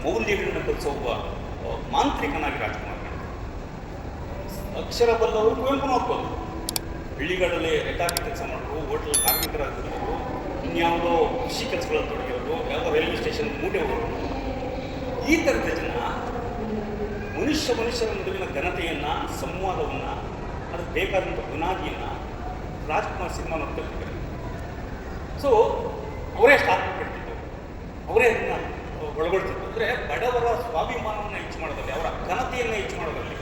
ಮೌಲ್ಯಗಳನ್ನ ಕಲಿಸೋ ಒಬ್ಬ ಮಾಂತ್ರಿಕನಾಗಿ ರಾಜ್ಕುಮಾರ್ ಕಾಣ್ತಾರೆ. ಅಕ್ಷರ ಬಲ್ಲವರು ಕುವೆಂಪು ನೋಡ್ಬೋದು. ಹಳ್ಳಿಗಳಲ್ಲಿ ರೆಕಾರ್ಡಿ ಕೆಲಸ ಮಾಡೋರು, ಹೋಟೆಲ್ ಕಾರ್ಮಿಕರಾಗಿರೋರು, ಇನ್ಯಾವುದೋ ಕೃಷಿ ಕೆಲಸಗಳಲ್ಲಿ ತೊಡಗಿರೋರು, ಯಾವುದೋ ರೈಲ್ವೆ ಸ್ಟೇಷನ್ ಮೂಟೆ ಹೋಗೋರು. ಈ ಥರದ ಜನ ಮನುಷ್ಯರ ನಡುವಿನ ಘನತೆಯನ್ನು, ಸಂವಾದವನ್ನು, ಅದಕ್ಕೆ ಬೇಕಾದಂಥ ಬುನಾದಿಯನ್ನು ರಾಜ್ಕುಮಾರ್ ಸಿನಿಮಾ ನೋಡ್ತಿರ್ತಾರೆ. ಸೊ ಅವರೇ ಸ್ಟಾರ್ಟ್ ಮಾಡ್ತಿದ್ರು, ಅವರೇ ಅದನ್ನು ಒಳಗೊಳ್ತಿದ್ರು. ಅಂದರೆ ಬಡವರ ಸ್ವಾಭಿಮಾನವನ್ನು ಹೆಚ್ಚು ಮಾಡೋದ್ರಲ್ಲಿ, ಅವರ ಘನತೆಯನ್ನು ಹೆಚ್ಚು ಮಾಡೋದ್ರಲ್ಲಿ,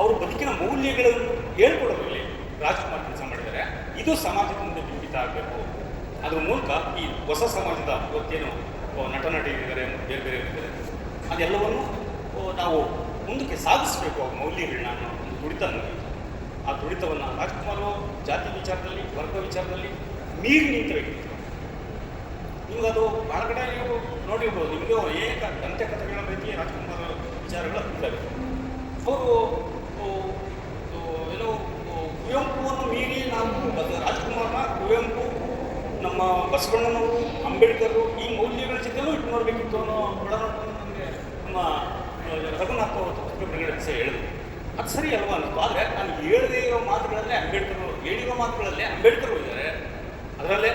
ಅವರು ಬದುಕಿನ ಮೌಲ್ಯಗಳನ್ನು ಹೇಳ್ಕೊಡೋದ್ರಲ್ಲಿ ರಾಜ್ಕುಮಾರ್ ಕೆಲಸ ಮಾಡಿದ್ದಾರೆ. ಇದು ಸಮಾಜದ ಮುಂದೆ ಬಿಂಬಿತ ಆಗಬೇಕು. ಅದ್ರ ಮೂಲಕ ಈ ಹೊಸ ಸಮಾಜದ ಇವತ್ತೇನು ನಟ ನಟಿಯರಿದ್ದಾರೆ, ಬೇರೆ ಬೇರೆ ಇದ್ದಾರೆ, ಅದೆಲ್ಲವನ್ನು ನಾವು ಮುಂದಕ್ಕೆ ಸಾಧಿಸಬೇಕು. ಆ ಮೌಲ್ಯಗಳನ್ನ ಅನ್ನೋ ಒಂದು ತುಡಿತ ನನಗೆ. ಆ ತುಡಿತವನ್ನು ರಾಜ್ಕುಮಾರ್ ಜಾತಿ ವಿಚಾರದಲ್ಲಿ, ವರ್ಗ ವಿಚಾರದಲ್ಲಿ ಮೀರಿ ನಿಂತ ವ್ಯಕ್ತಿ. ನಿಮಗದು ಭಾಳ ಕಡೆ ನೀವು ನೋಡಿರ್ಬೋದು. ನಿಮಗೆ ಅನೇಕ ದಂತಕಥೆಗಳ ರೀತಿಯ ರಾಜ್ಕುಮಾರ್ ವಿಚಾರಗಳು ಇದ್ದಾವೆ. ಅವರು ಏನೋ ಕುವೆಂಪುವನ್ನು ಮೀರಿ ನಾವು ರಾಜ್ಕುಮಾರ್ನ ಕುವೆಂಪು, ನಮ್ಮ ಬಸವಣ್ಣನವರು, ಅಂಬೇಡ್ಕರ್ ಈ ಮೌಲ್ಯಗಳ ಜೊತೆಲೂ ಇಟ್ಟು ನೋಡಬೇಕಿತ್ತು ಅನ್ನೋ ಒಳನೋಟವನ್ನು ನನಗೆ ನಮ್ಮ ರಘುನಾಥ್ ಅವರು ಪುಸ್ತಕ ಬಿಡುಗಡೆ ದಿವಸ ಹೇಳಿದ್ರು. ಅದು ಸರಿ ಅಲ್ವಾ ಅನ್ನಿಸ್ತು. ಆದರೆ ನಾನು ಹೇಳದೇ ಇರೋ ಮಾತುಗಳಲ್ಲೇ ಅಂಬೇಡ್ಕರ್, ಹೇಳಿರೋ ಮಾತುಗಳಲ್ಲೇ ಅಂಬೇಡ್ಕರ್ ಇದ್ದಾರೆ, ಅದರಲ್ಲೇ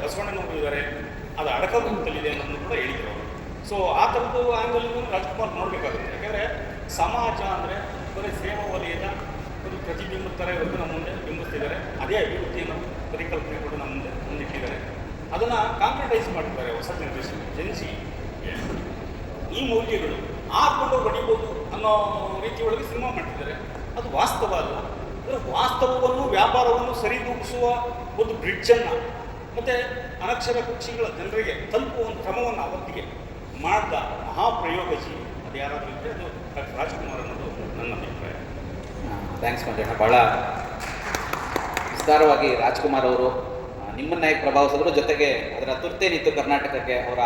ಬಸವಣ್ಣನವರು ಇದ್ದಾರೆ, ಅದು ಅಡಕ ರೂಪದಲ್ಲಿದೆ ಅನ್ನೋದನ್ನು ಕೂಡ ಹೇಳಿದ್ರು ಅವರು. ಸೊ ಆ ಥರದ್ದು ಆ್ಯಂಗಲ್ಗೂ ರಾಜ್ಕುಮಾರ್ ನೋಡಬೇಕಾಗುತ್ತೆ. ಯಾಕೆಂದರೆ ಸಮಾಜ ಅಂದರೆ ಬರೀ ಸೇವಾ ವಲಯದ ಒಂದು ಪ್ರತಿಬಿಂಬದ ಥರ ಇವತ್ತು ನಮ್ಮ ಮುಂದೆ ಬಿಂಬಿಸ್ತಿದ್ದಾರೆ. ಅದೇ ಅಭಿವೃದ್ಧಿಯನ್ನು ಪರಿಕಲ್ಪನೆ ಕೂಡ ನಮ್ಮ ಮುಂದೆ ಮುಂದಿಟ್ಟಿದ್ದಾರೆ. ಅದನ್ನು ಕಾಂಕ್ರಿಟೈಸ್ ಮಾಡಿದ್ದಾರೆ ಹೊಸ ಜನರೇಷನ್ ಜನಿಸಿ. ಈ ಮೌಲ್ಯಗಳು ಹಾಕೊಂಡು ಹೊಡಿಬೋದು ಅನ್ನೋ ರೀತಿ ಒಳಗೆ ಸಿನಿಮಾ ಮಾಡ್ತಿದ್ದಾರೆ. ಅದು ವಾಸ್ತವ ಅಲ್ಲ. ಅಂದರೆ ವಾಸ್ತವವನ್ನು, ವ್ಯಾಪಾರವನ್ನು ಸರಿದೂಗಿಸುವ ಒಂದು ಬ್ರಿಡ್ಜನ್ನು ಮತ್ತು ಅನಕ್ಷರ ಕುಕ್ಷಿಗಳ ಜನರಿಗೆ ತಲುಪುವ ಒಂದು ಕ್ರಮವನ್ನು ಅವತ್ತಿಗೆ ಮಾಡಿದ ಮಹಾಪ್ರಯೋಗಜಿ ಅದು ಯಾರಾದರೂ ಇದ್ದರೆ ಅದು ಡಾಕ್ಟರ್ ರಾಜ್ಕುಮಾರ್ ಅನ್ನೋದು ನನ್ನ ಅಭಿಪ್ರಾಯ. ಥ್ಯಾಂಕ್ಸ್ ಮಂಜಣ್ಣ. ಭಾಳ ವಿಸ್ತಾರವಾಗಿ ರಾಜ್ಕುಮಾರ್ ಅವರು ನಿಮ್ಮನ್ನ ಹೇಗೆ ಪ್ರಭಾವಿಸಿದ್ರು, ಜೊತೆಗೆ ಅದರ ತುರ್ತೇನಿತ್ತು ಕರ್ನಾಟಕಕ್ಕೆ, ಅವರ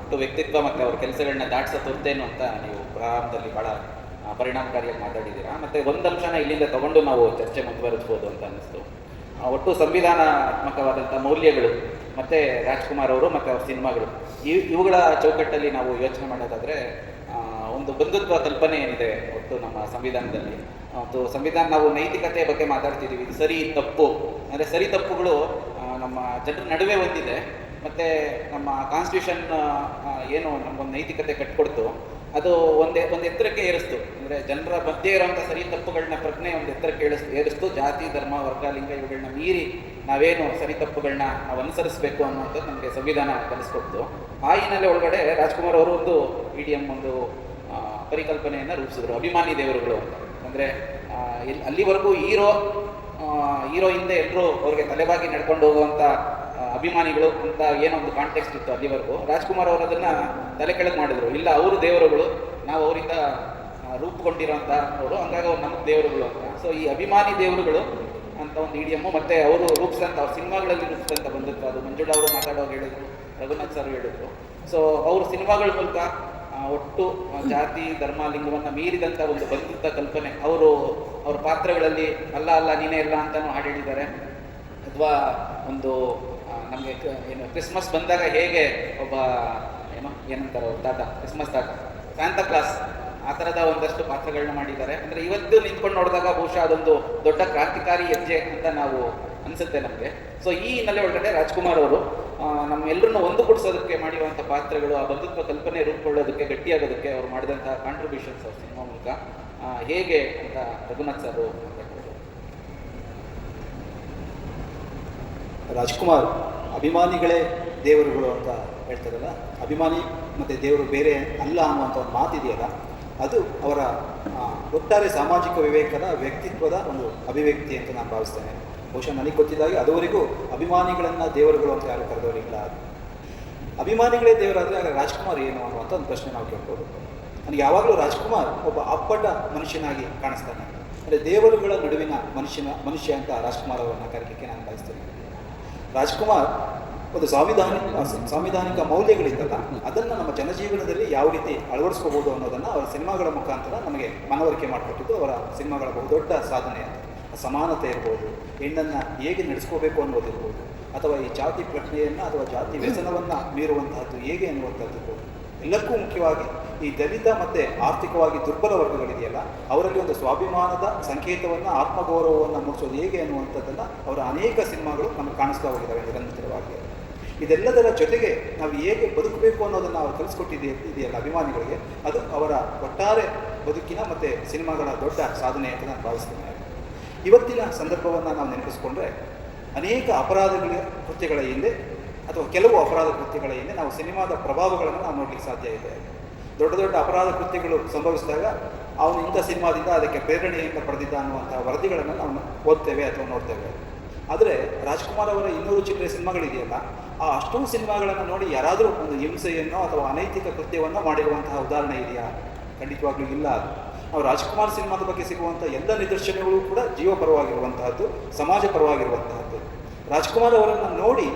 ಒಟ್ಟು ವ್ಯಕ್ತಿತ್ವ ಮತ್ತು ಅವ್ರ ಕೆಲಸಗಳನ್ನ ದಾಟಿಸೋ ತುರ್ತೇನು ಅಂತ ನೀವು ಪ್ರಾರಂಭದಲ್ಲಿ ಭಾಳ ಪರಿಣಾಮಕಾರಿಯಾಗಿ ಮಾತಾಡಿದ್ದೀರಾ. ಮತ್ತು ಒಂದು ಅಂಶನ ಇಲ್ಲಿಂದ ತಗೊಂಡು ನಾವು ಚರ್ಚೆ ಮುಂದುವರಿಸ್ಬೋದು ಅಂತ ಅನ್ನಿಸ್ತು. ಒಟ್ಟು ಸಂವಿಧಾನಾತ್ಮಕವಾದಂಥ ಮೌಲ್ಯಗಳು ಮತ್ತು ರಾಜ್ಕುಮಾರ್ ಅವರು ಮತ್ತು ಅವ್ರ ಸಿನಿಮಾಗಳು, ಇವುಗಳ ಚೌಕಟ್ಟಲ್ಲಿ ನಾವು ಯೋಚನೆ ಮಾಡೋದಾದರೆ ಒಂದು ಬಂಧುತ್ವ ಕಲ್ಪನೆ ಏನಿದೆ ಒಟ್ಟು ನಮ್ಮ ಸಂವಿಧಾನದಲ್ಲಿ. ಒಂದು ಸಂವಿಧಾನ, ನಾವು ನೈತಿಕತೆ ಬಗ್ಗೆ ಮಾತಾಡ್ತಿದ್ದೀವಿ, ಇದು ಸರಿ ತಪ್ಪು ಅಂದರೆ ಸರಿ ತಪ್ಪುಗಳು ನಮ್ಮ ಜನರ ನಡುವೆ ಒಂದಿದೆ. ಮತ್ತು ನಮ್ಮ ಕಾನ್ಸ್ಟಿಟ್ಯೂಷನ್ ಏನು ನಮಗೊಂದು ನೈತಿಕತೆ ಕಟ್ಕೊಡ್ತು, ಅದು ಒಂದು ಎತ್ತರಕ್ಕೆ ಏರಿಸ್ತು. ಅಂದರೆ ಜನರ ಮಧ್ಯೆ ಇರೋಂಥ ಸರಿ ತಪ್ಪುಗಳನ್ನ ಪ್ರಜ್ಞೆ ಒಂದು ಎತ್ತರಕ್ಕೆ ಏರಿಸ್ತು. ಜಾತಿ, ಧರ್ಮ, ವರ್ಗ, ಲಿಂಗ ಇವುಗಳನ್ನ ಮೀರಿ ನಾವೇನು ಸರಿ ತಪ್ಪುಗಳನ್ನ ನಾವು ಅನುಸರಿಸಬೇಕು ಅನ್ನೋಂಥದ್ದು ನಮಗೆ ಸಂವಿಧಾನ ಕಲಿಸ್ಕೊಡ್ತು. ಆ ಹಿನ್ನೆಲೆ ಒಳಗಡೆ ರಾಜ್ಕುಮಾರ್ ಅವರು ಒಂದು ಇಡಿಎಂ ಒಂದು ಪರಿಕಲ್ಪನೆಯನ್ನು ರೂಪಿಸಿದ್ರು, ಅಭಿಮಾನಿ ದೇವರುಗಳು ಅಂತ. ಅಂದರೆ ಅಲ್ಲಿವರೆಗೂ ಹೀರೋ ಹಿಂದೆ ಎಲ್ಲರೂ ಅವ್ರಿಗೆ ತಲೆಬಾಗಿ ನಡ್ಕೊಂಡು ಹೋಗುವಂಥ ಅಭಿಮಾನಿಗಳು ಅಂತ ಏನೊಂದು ಕಾಂಟೆಕ್ಸ್ಟ್ ಇತ್ತು ಅಲ್ಲಿವರೆಗೂ. ರಾಜ್ಕುಮಾರ್ ಅವರು ಅದನ್ನು ತಲೆ ಕೆಳಗೆ ಮಾಡಿದ್ರು. ಇಲ್ಲ, ಅವರು ದೇವರುಗಳು, ನಾವು ಅವರಿಂದ ರೂಪುಗೊಂಡಿರೋಂಥ ಅವರು, ಹಂಗಾಗಿ ಅವ್ರು ನಮಗೆ ದೇವರುಗಳು ಅಂತ. ಸೊ ಈ ಅಭಿಮಾನಿ ದೇವರುಗಳು ಅಂತ ಒಂದು ಇಡಿಯಮ್ಮು, ಮತ್ತು ಅವರು ರೂಪಿಸಿದಂಥ ಅವ್ರ ಸಿನಿಮಾಗಳಲ್ಲಿ ರೂಪಿಸಿದಂಥ ಬಂದಿತ್ತು. ಅದು ಮಂಜುಳಾ ಅವರು ಮಾತಾಡೋರು ಹೇಳಿದ್ರು, ರಘುನಾಥ್ ಸರ್ ಹೇಳಿದ್ರು. ಸೊ ಅವ್ರ ಸಿನಿಮಾಗಳ ಮೂಲಕ ಒಟ್ಟು ಜಾತಿ, ಧರ್ಮ, ಲಿಂಗವನ್ನು ಮೀರಿದಂಥ ಒಂದು ಬಂಧುತ್ವ ಕಲ್ಪನೆ ಅವ್ರ ಪಾತ್ರಗಳಲ್ಲಿ ಅಲ್ಲ ನೀನೇ ಎಲ್ಲ ಅಂತಲೂ ಹಾಡು ಹೇಳಿದ್ದಾರೆ. ಅಥವಾ ಒಂದು ನಮಗೆ ಏನು ಕ್ರಿಸ್ಮಸ್ ಬಂದಾಗ ಹೇಗೆ ಒಬ್ಬ ಏನಂತಾರೆ ತಾತ, ಕ್ರಿಸ್ಮಸ್ ತಾತ, ಸ್ಯಾಂತಾ ಕ್ಲಾಸ್, ಆ ಥರದ ಒಂದಷ್ಟು ಪಾತ್ರಗಳನ್ನ ಮಾಡಿದ್ದಾರೆ. ಅಂದರೆ ಇವತ್ತು ನಿಂತ್ಕೊಂಡು ನೋಡಿದಾಗ ಬಹುಶಃ ಅದೊಂದು ದೊಡ್ಡ ಕ್ರಾಂತಿಕಾರಿ ಹೆಜ್ಜೆ ಅಂತ ನಾವು ಅನಿಸುತ್ತೆ ನಮಗೆ. ಸೊ ಈ ಹಿನ್ನೆಲೆ ಒಳಗಡೆ ರಾಜ್ಕುಮಾರ್ ಅವರು ನಮ್ಮೆಲ್ಲರನ್ನು ಒಂದುಗೂಡಿಸೋದಕ್ಕೆ ಮಾಡಿರುವಂಥ ಪಾತ್ರಗಳು, ಆ ಬಂಧುತ್ವ ಕಲ್ಪನೆ ರೂಪುಗೊಳ್ಳೋದಕ್ಕೆ, ಗಟ್ಟಿಯಾಗೋದಕ್ಕೆ ಅವ್ರು ಮಾಡಿದಂಥ ಕಾಂಟ್ರಿಬ್ಯೂಷನ್ಸ್ ಅವ್ರ ಸಿನಿಮಾ ಮೂಲಕ ಹೇಗೆ ಅಂತ ರಘುನಾಥ್ ಸರ್ ರಾಜ್ಕುಮಾರ್ ಅಭಿಮಾನಿಗಳೇ ದೇವರುಗಳು ಅಂತ ಹೇಳ್ತಾರಲ್ಲ, ಅಭಿಮಾನಿ ಮತ್ತು ದೇವರು ಬೇರೆ ಅಲ್ಲ ಅನ್ನುವಂಥ ಒಂದು ಮಾತಿದೆಯಲ್ಲ, ಅದು ಅವರ ಒಟ್ಟಾರೆ ಸಾಮಾಜಿಕ ವಿವೇಕದ ವ್ಯಕ್ತಿತ್ವದ ಒಂದು ಅಭಿವ್ಯಕ್ತಿ ಅಂತ ನಾನು ಭಾವಿಸ್ತೇನೆ. ಬಹುಶಃ ನನಗೆ ಗೊತ್ತಿದ್ದಾಗೆ ಅದುವರೆಗೂ ಅಭಿಮಾನಿಗಳನ್ನು ದೇವರುಗಳು ಅಂತ ಯಾರು ಕರೆದವರಿಲ್ಲ. ಅಭಿಮಾನಿಗಳೇ ದೇವರಾದರೆ ಆಗ ರಾಜ್ಕುಮಾರ್ ಏನು ಅನ್ನುವಂಥ ಒಂದು ಪ್ರಶ್ನೆ ನಾವು ಕೇಳ್ಬೋದು. ನನಗೆ ಯಾವಾಗಲೂ ರಾಜ್ಕುಮಾರ್ ಒಬ್ಬ ಅಪ್ಪಟ ಮನುಷ್ಯನಾಗಿ ಕಾಣಿಸ್ತಾನೆ. ಅಂದರೆ ದೇವರುಗಳ ನಡುವಿನ ಮನುಷ್ಯ ಅಂತ ರಾಜ್ಕುಮಾರ್ ಅವರನ್ನು ಕರೆಯಲಿಕ್ಕೆ ನಾನು ಬಯಸ್ತೇನೆ. ರಾಜ್ಕುಮಾರ್ ಒಂದು ಸಾಂವಿಧಾನಿಕ ಮೌಲ್ಯಗಳಿದ್ದಲ್ಲ, ಅದನ್ನು ನಮ್ಮ ಜನಜೀವನದಲ್ಲಿ ಯಾವ ರೀತಿ ಅಳವಡಿಸ್ಕೋಬೋದು ಅನ್ನೋದನ್ನು ಅವರ ಸಿನಿಮಾಗಳ ಮುಖಾಂತರ ನಮಗೆ ಮನವರಿಕೆ ಮಾಡಿಕೊಟ್ಟಿದ್ದು ಅವರ ಸಿನಿಮಾಗಳ ಬಹುದೊಡ್ಡ ಸಾಧನೆ ಅಂತ. ಸಮಾನತೆ ಇರ್ಬೋದು, ಹೆಣ್ಣನ್ನು ಹೇಗೆ ನಡೆಸ್ಕೋಬೇಕು ಅನ್ನೋದಿರ್ಬೋದು, ಅಥವಾ ಈ ಜಾತಿ ಪ್ರಜ್ಞೆಯನ್ನು ಅಥವಾ ಜಾತಿ ವ್ಯಸನವನ್ನು ಮೀರುವಂತಹದ್ದು ಹೇಗೆ ಅನ್ನುವಂಥದ್ದು ಇರ್ಬೋದು. ಎಲ್ಲಕ್ಕೂ ಮುಖ್ಯವಾಗಿ ಈ ದಲಿತ ಮತ್ತು ಆರ್ಥಿಕವಾಗಿ ದುರ್ಬಲ ವರ್ಗಗಳಿದೆಯಲ್ಲ, ಅವರಲ್ಲಿ ಒಂದು ಸ್ವಾಭಿಮಾನದ ಸಂಕೇತವನ್ನು, ಆತ್ಮಗೌರವವನ್ನು ಮೂಡಿಸೋದು ಹೇಗೆ ಅನ್ನುವಂಥದ್ದನ್ನು ಅವರ ಅನೇಕ ಸಿನಿಮಾಗಳು ನಮಗೆ ಕಾಣಿಸ್ತಾ ಹೋಗಿದ್ದಾವೆ ನಿರಂತರವಾಗಿ. ಇದೆಲ್ಲದರ ಜೊತೆಗೆ ನಾವು ಹೇಗೆ ಬದುಕಬೇಕು ಅನ್ನೋದನ್ನು ಅವರು ಇದೆಯಲ್ಲ ಅಭಿಮಾನಿಗಳಿಗೆ, ಅದು ಅವರ ಒಟ್ಟಾರೆ ಬದುಕಿನ ಮತ್ತು ಸಿನಿಮಾಗಳ ದೊಡ್ಡ ಸಾಧನೆ ಅಂತ ನಾನು ಭಾವಿಸ್ತೇನೆ. ಇವತ್ತಿನ ಸಂದರ್ಭವನ್ನು ನಾವು ನೆನಪಿಸ್ಕೊಂಡ್ರೆ ಅನೇಕ ಕೃತ್ಯಗಳ ಹಿಂದೆ ಅಥವಾ ಕೆಲವು ಅಪರಾಧ ಕೃತ್ಯಗಳ ಹಿಂದೆ ನಾವು ಸಿನಿಮಾದ ಪ್ರಭಾವಗಳನ್ನು ನಾವು ನೋಡಲಿಕ್ಕೆ ಸಾಧ್ಯ ಇದೆ. ದೊಡ್ಡ ದೊಡ್ಡ ಅಪರಾಧ ಕೃತ್ಯಗಳು ಸಂಭವಿಸಿದಾಗ ಅವನು ಇಂಥ ಸಿನಿಮಾದಿಂದ ಅದಕ್ಕೆ ಪ್ರೇರಣೆಯಿಂದ ಪಡೆದಿದ್ದ ಅನ್ನುವಂಥ ವರದಿಗಳನ್ನು ನಾವು ಓದ್ತೇವೆ ಅಥವಾ ನೋಡ್ತೇವೆ. ಆದರೆ ರಾಜ್ಕುಮಾರ್ ಅವರ 200 ಚಿಲ್ಲರೆ ಸಿನಿಮಾಗಳಿದೆಯಲ್ಲ, ಆ ಅಷ್ಟೊಂದು ಸಿನಿಮಾಗಳನ್ನು ನೋಡಿ ಯಾರಾದರೂ ಒಂದು ಹಿಂಸೆಯನ್ನು ಅಥವಾ ಅನೈತಿಕ ಕೃತ್ಯವನ್ನು ಮಾಡಿರುವಂತಹ ಉದಾಹರಣೆ ಇದೆಯಾ? ಖಂಡಿತವಾಗ್ಲೂ ಇಲ್ಲ. ಅದು ನಾವು ರಾಜ್ಕುಮಾರ್ ಸಿನಿಮಾದ ಬಗ್ಗೆ ಸಿಗುವಂಥ ಎಲ್ಲ ನಿದರ್ಶನಗಳು ಕೂಡ ಜೀವ ಪರವಾಗಿರುವಂತಹದ್ದು, ಸಮಾಜ ಪರವಾಗಿರುವಂತಹದ್ದು. ರಾಜ್ಕುಮಾರ್ ಅವರನ್ನು ನೋಡಿ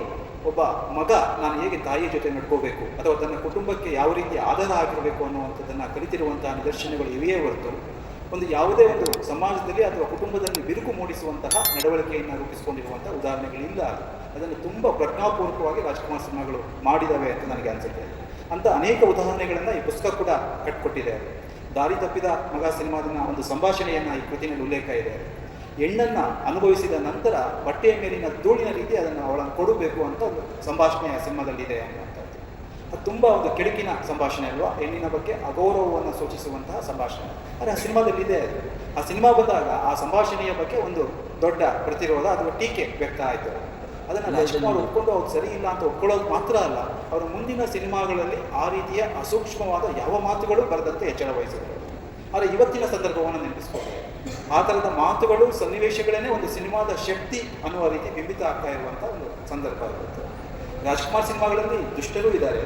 ಒಬ್ಬ ಮಗ ನಾನು ಹೇಗೆ ತಾಯಿಯ ಜೊತೆ ನಡ್ಕೋಬೇಕು ಅಥವಾ ತನ್ನ ಕುಟುಂಬಕ್ಕೆ ಯಾವ ರೀತಿ ಆಧಾರ ಆಗಿರಬೇಕು ಅನ್ನುವಂಥದ್ದನ್ನು ಕಲಿತಿರುವಂತಹ ನಿದರ್ಶನಗಳು ಇವೆಯೇ ಹೊರತು ಒಂದು ಯಾವುದೇ ಒಂದು ಸಮಾಜದಲ್ಲಿ ಅಥವಾ ಕುಟುಂಬದಲ್ಲಿ ಬಿರುಕು ಮೂಡಿಸುವಂತಹ ನಡವಳಿಕೆಯನ್ನು ರೂಪಿಸಿಕೊಂಡಿರುವಂಥ ಉದಾಹರಣೆಗಳಿಲ್ಲ. ಅದನ್ನು ತುಂಬ ಪ್ರಜ್ಞಾಪೂರ್ವಕವಾಗಿ ರಾಜ್ಕುಮಾರ್ ಸಿನಿಮಾಗಳು ಮಾಡಿದ್ದಾವೆ ಅಂತ ನನಗೆ ಅನಿಸುತ್ತೆ. ಅಂಥ ಅನೇಕ ಉದಾಹರಣೆಗಳನ್ನು ಈ ಪುಸ್ತಕ ಕೂಡ ಕಟ್ಟಿಕೊಟ್ಟಿದೆ. ದಾರಿ ತಪ್ಪಿದ ಮಗ ಸಿನಿಮಾದ ಒಂದು ಸಂಭಾಷಣೆಯನ್ನು ಈ ಕೃತಿನಲ್ಲಿ ಉಲ್ಲೇಖ ಇದೆ. ಹೆಣ್ಣನ್ನು ಅನುಭವಿಸಿದ ನಂತರ ಬಟ್ಟೆಯ ಮೇಲಿನ ಧೂಳಿನ ರೀತಿ ಅದನ್ನು ಅವಳನ್ನು ಕೊಡಬೇಕು ಅಂತ ಒಂದು ಸಂಭಾಷಣೆ ಆ ಸಿನಿಮಾದಲ್ಲಿದೆ ಅನ್ನುವಂಥದ್ದು. ಅದು ತುಂಬ ಒಂದು ಕೆಡುಕಿನ ಸಂಭಾಷಣೆ ಅಲ್ವಾ, ಹೆಣ್ಣಿನ ಬಗ್ಗೆ ಅಗೌರವವನ್ನು ಸೂಚಿಸುವಂತಹ ಸಂಭಾಷಣೆ. ಆದರೆ ಆ ಸಿನಿಮಾದಲ್ಲಿದೆ. ಆ ಸಿನಿಮಾ ಬಂದಾಗ ಆ ಸಂಭಾಷಣೆಯ ಬಗ್ಗೆ ಒಂದು ದೊಡ್ಡ ಪ್ರತಿರೋಧ ಅಥವಾ ಟೀಕೆ ವ್ಯಕ್ತ ಆಯಿತು. ಅದನ್ನು ರಾಜ್ಕುಮಾರ್ ಒಪ್ಕೊಂಡು ಅವ್ರು ಸರಿ ಇಲ್ಲ ಅಂತ ಒಪ್ಕೊಳ್ಳೋದು ಮಾತ್ರ ಅಲ್ಲ, ಅವರ ಮುಂದಿನ ಸಿನಿಮಾಗಳಲ್ಲಿ ಆ ರೀತಿಯ ಅಸೂಕ್ಷ್ಮವಾದ ಯಾವ ಮಾತುಗಳು ಬರದಂತೆ ಎಚ್ಚರ ವಹಿಸಿದರು. ಆದರೆ ಇವತ್ತಿನ ಸಂದರ್ಭವನ್ನು ನೆನಪಿಸ್ಬೋದು. ಆ ಥರದ ಮಾತುಗಳು, ಸನ್ನಿವೇಶಗಳೇ ಒಂದು ಸಿನಿಮಾದ ಶಕ್ತಿ ಅನ್ನುವ ರೀತಿ ಬಿಂಬಿತ ಆಗ್ತಾ ಇರುವಂಥ ಒಂದು ಸಂದರ್ಭ ಇರುತ್ತೆ. ರಾಜ್ಕುಮಾರ್ ಸಿನಿಮಾಗಳಲ್ಲಿ ದುಷ್ಟರು ಇದ್ದಾರೆ,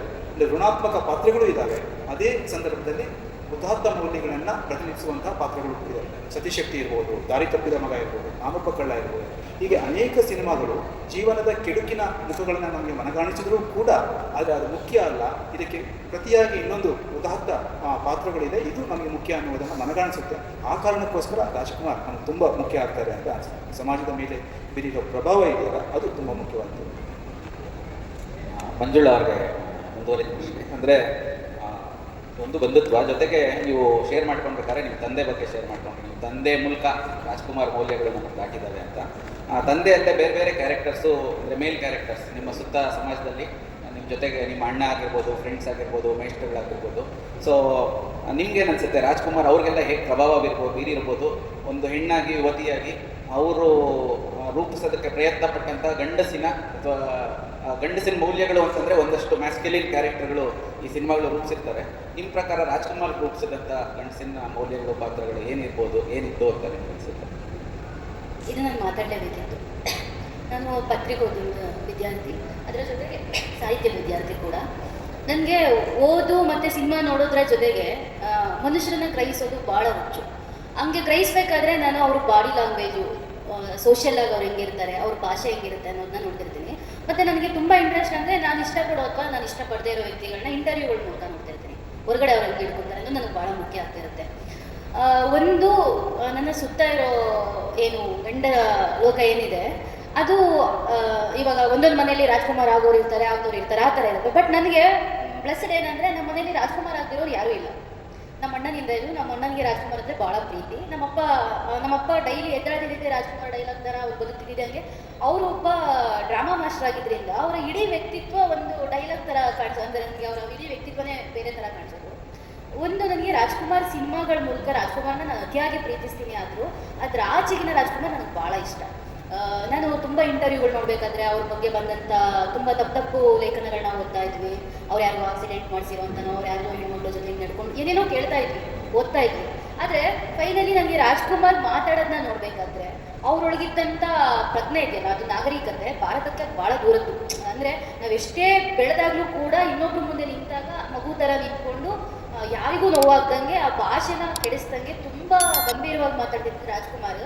ಋಣಾತ್ಮಕ ಪಾತ್ರಗಳು ಇದ್ದಾವೆ. ಅದೇ ಸಂದರ್ಭದಲ್ಲಿ ಉದಾತ್ತ ಮೌಲ್ಯಗಳನ್ನು ಪ್ರತಿನಿಧಿಸುವಂತಹ ಪಾತ್ರಗಳು ಇದ್ದಾವೆ. ಸತಿಶಕ್ತಿ ಇರ್ಬೋದು, ದಾರಿ ತಪ್ಪಿದ ಮಗ ಇರ್ಬೋದು, ನಾನೊಬ್ಬ ಕಳ್ಳ ಇರ್ಬೋದು. ಹೀಗೆ ಅನೇಕ ಸಿನಿಮಾಗಳು ಜೀವನದ ಕೆಡುಕಿನ ಮುಖಗಳನ್ನು ನಮಗೆ ಮನಗಾಣಿಸಿದರೂ ಕೂಡ, ಆದರೆ ಅದು ಮುಖ್ಯ ಅಲ್ಲ. ಇದಕ್ಕೆ ಪ್ರತಿಯಾಗಿ ಇನ್ನೊಂದು ಉದಾತ್ತ ಪಾತ್ರಗಳಿದೆ, ಇದು ನಮಗೆ ಮುಖ್ಯ ಅನ್ನುವುದನ್ನು ಮನಗಾಣಿಸುತ್ತೆ. ಆ ಕಾರಣಕ್ಕೋಸ್ಕರ ರಾಜ್ಕುಮಾರ್ ನಮಗೆ ತುಂಬ ಮುಖ್ಯ ಆಗ್ತಾರೆ ಅಂತ ಅನಿಸುತ್ತೆ. ಸಮಾಜದ ಮೇಲೆ ಬೀರಿರೋ ಪ್ರಭಾವ ಇದೆಯಲ್ಲ, ಅದು ತುಂಬ ಮುಖ್ಯವಾಗ್ತದೆ. ಮಂಜುಳಾ ಅವ್ರಿಗೆ ಮುಂದುವರಿದ ಪ್ರಶ್ನೆ ಅಂದರೆ, ಒಂದು ಬಂಧುತ್ವ ಜೊತೆಗೆ ನೀವು ಶೇರ್ ಮಾಡ್ಕೊಳ್ಬೇಕಾದ್ರೆ ನಿಮ್ಮ ತಂದೆ ಬಗ್ಗೆ ಶೇರ್ ಮಾಡ್ಕೊಂಡ್ರಿ. ನಿಮ್ಮ ತಂದೆ ಮೂಲಕ ರಾಜ್ಕುಮಾರ್ ಮೌಲ್ಯಗಳು ನಮಗೆ ದಾಟಿದ್ದಾವೆ ಅಂತ. ತಂದೆ ಅಲ್ಲದೆ ಬೇರೆ ಬೇರೆ ಕ್ಯಾರೆಕ್ಟರ್ಸು, ಅಂದರೆ ಮೇಲ್ ಕ್ಯಾರೆಕ್ಟರ್ಸ್ ನಿಮ್ಮ ಸುತ್ತ ಸಮಾಜದಲ್ಲಿ ನಿಮ್ಮ ಜೊತೆಗೆ ನಿಮ್ಮ ಅಣ್ಣ ಆಗಿರ್ಬೋದು, ಫ್ರೆಂಡ್ಸ್ ಆಗಿರ್ಬೋದು, ಮೇಷ್ಟ್ರುಗಳಾಗಿರ್ಬೋದು. ಸೊ ನಿಮ್ಗೇನು ಅನಿಸುತ್ತೆ, ರಾಜ್ಕುಮಾರ್ ಅವ್ರಿಗೆಲ್ಲ ಹೇಗೆ ಪ್ರಭಾವ ಬೀರಿರ್ಬೋದು? ಒಂದು ಹೆಣ್ಣಾಗಿ, ಯುವತಿಯಾಗಿ ಅವರು ರೂಪಿಸೋದಕ್ಕೆ ಪ್ರಯತ್ನ ಪಟ್ಟಂಥ ಗಂಡಸಿನ ಅಥವಾ ಗಂಡಸಿನ ಮೌಲ್ಯಗಳು ಅಂತಂದರೆ ಒಂದಷ್ಟು ಮ್ಯಾಸ್ಕ್ಯುಲಿನ್ ಕ್ಯಾರೆಕ್ಟರ್ಗಳು ಈ ಸಿನಿಮಾಗಳು ರೂಪಿಸಿರ್ತಾರೆ. ನಿಮ್ಮ ಪ್ರಕಾರ ರಾಜ್ಕುಮಾರ್ ರೂಪಿಸಿದಂಥ ಗಂಡಸಿನ ಮೌಲ್ಯಗಳು, ಪಾತ್ರಗಳು ಏನಿರ್ಬೋದು, ಏನಿತ್ತು ಅಂತ ನಿಮ್ಗೆ ಅನಿಸುತ್ತೆ? ಇದು ನಾನು ಮಾತಾಡಲೇಬೇಕಿತ್ತು. ನಾನು ಪತ್ರಿಕೋದ್ಯಮದ ವಿದ್ಯಾರ್ಥಿ, ಅದರ ಜೊತೆಗೆ ಸಾಹಿತ್ಯ ವಿದ್ಯಾರ್ಥಿ ಕೂಡ. ನನಗೆ ಓದು ಮತ್ತು ಸಿನಿಮಾ ನೋಡೋದ್ರ ಜೊತೆಗೆ ಮನುಷ್ಯರನ್ನ ಗ್ರಹಿಸೋದು ಭಾಳ ಹುಚ್ಚು. ಹಂಗೆ ಗ್ರಹಿಸ್ಬೇಕಾದ್ರೆ ನಾನು ಅವ್ರ ಬಾಡಿ ಲ್ಯಾಂಗ್ವೇಜು, ಸೋಷಿಯಲಾಗಿ ಅವ್ರು ಹೆಂಗಿರ್ತಾರೆ, ಅವ್ರ ಭಾಷೆ ಹೆಂಗಿರುತ್ತೆ ಅನ್ನೋದನ್ನ ನೋಡ್ತಿರ್ತೀನಿ. ಮತ್ತು ನನಗೆ ತುಂಬ ಇಂಟ್ರೆಸ್ಟ್ ಅಂದರೆ ನಾನು ಇಷ್ಟಪಡೋ ಅಥವಾ ನಾನು ಇಷ್ಟಪಡದೇ ಇರೋ ವ್ಯಕ್ತಿಗಳನ್ನ ಇಂಟರ್ವ್ಯೂಗಳು ಮೂಲಕ ನೋಡ್ತಿರ್ತೀನಿ. ಹೊರಗಡೆ ಅವ್ರು ಹೆಂಗೆ ಇಟ್ಕೊತಾರೆ ಅನ್ನೋದು ನನಗೆ ಭಾಳ ಮುಖ್ಯ ಆಗ್ತಿರುತ್ತೆ. ಒಂದು ನನ್ನ ಸುತ್ತ ಇರೋ ಏನು ಗಂಡ ಲೋಕ ಏನಿದೆ ಅದು ಇವಾಗ ಒಂದೊಂದು ಮನೆಯಲ್ಲಿ ರಾಜ್ಕುಮಾರ್ ಆಗೋರು ಇರ್ತಾರೆ, ಆಗದವ್ರು ಇರ್ತಾರೆ, ಆ ಥರ ಇರುತ್ತೆ. ಬಟ್ ನನಗೆ ಪ್ಲಸ್ಡ್ ಏನಂದರೆ ನಮ್ಮ ಮನೇಲಿ ರಾಜ್ಕುಮಾರ್ ಆಗ್ತಿರೋರು ಯಾರೂ ಇಲ್ಲ. ನಮ್ಮ ಅಣ್ಣನಿಂದ ಇದು, ನಮ್ಮ ಅಣ್ಣನಿಗೆ ರಾಜ್ಕುಮಾರ್ ಅಂದರೆ ಭಾಳ ಪ್ರೀತಿ. ನಮ್ಮಪ್ಪ ಡೈಲಿ ಎದ್ದಾಡಿದ್ದೆ ರಾಜ್ಕುಮಾರ್ ಡೈಲಾಗ್ ಥರ ಅವ್ರು ಬದುಕ್ತಿದ್ದಂಗೆ. ಅವರು ಒಬ್ಬ ಡ್ರಾಮಾ ಮಾಸ್ಟರ್ ಆಗಿದ್ದರಿಂದ ಅವರ ಇಡೀ ವ್ಯಕ್ತಿತ್ವ ಒಂದು ಡೈಲಾಗ್ ಥರ ಕಾಣಿಸೋದು. ಅಂದರೆ ನನಗೆ ಅವರ ಇಡೀ ವ್ಯಕ್ತಿತ್ವನೇ ಬೇರೆ ಥರ ಕಾಣಿಸೋದು. ಒಂದು ನನಗೆ ರಾಜ್ಕುಮಾರ್ ಸಿನಿಮಾಗಳ ಮೂಲಕ ರಾಜ್ಕುಮಾರ್ನ ನಾನು ಅತಿಯಾಗಿ ಪ್ರೀತಿಸ್ತೀನಿ. ಆದರೂ ಅದರ ಆಚೆಗಿನ ರಾಜ್ಕುಮಾರ್ ನನಗೆ ಭಾಳ ಇಷ್ಟ. ನಾನು ತುಂಬ ಇಂಟರ್ವ್ಯೂಗಳು ನೋಡಬೇಕಾದ್ರೆ ಅವ್ರ ಬಗ್ಗೆ ಬಂದಂಥ ತುಂಬ ತಪ್ಪು ಲೇಖನಗಳನ್ನ ಓದ್ತಾ ಇದ್ವಿ. ಅವ್ರು ಯಾರಿಗೂ ಆಕ್ಸಿಡೆಂಟ್ ಮಾಡಿಸಿರೋಂಥನೋ, ಅವ್ರು ಯಾರಿಗೂ ಹೆಣ್ಮಕ್ಳ ಜೊತೆ ನಡ್ಕೊಂಡು ಏನೇನೋ ಕೇಳ್ತಾ ಇದ್ವಿ, ಓದ್ತಾ ಇದ್ವಿ. ಆದರೆ ಫೈನಲಿ ನನಗೆ ರಾಜ್ಕುಮಾರ್ ಮಾತಾಡೋದನ್ನ ನೋಡಬೇಕಾದ್ರೆ ಅವ್ರೊಳಗಿದ್ದಂಥ ಪ್ರಜ್ಞೆ ಇದೆಯಲ್ಲ, ಅದು ನಾಗರಿಕತೆ ಭಾರತಕ್ಕೆ ಭಾಳ ದೂರದ್ದು. ಅಂದರೆ ನಾವೆಷ್ಟೇ ಬೆಳೆದಾಗಲೂ ಕೂಡ ಇನ್ನೊಬ್ರ ಮುಂದೆ ನಿಂತಾಗ ಮಗು ಥರ ನಿಂತ್ಕೊಂಡು ಯಾರಿಗೂ ನೋವಾಗ್ದಂಗೆ, ಆ ಭಾಷೆನ ಕೆಡಿಸ್ದಂಗೆ ತುಂಬ ಗಂಭೀರವಾಗಿ ಮಾತಾಡ್ತಿದ್ರು ರಾಜ್ಕುಮಾರ್.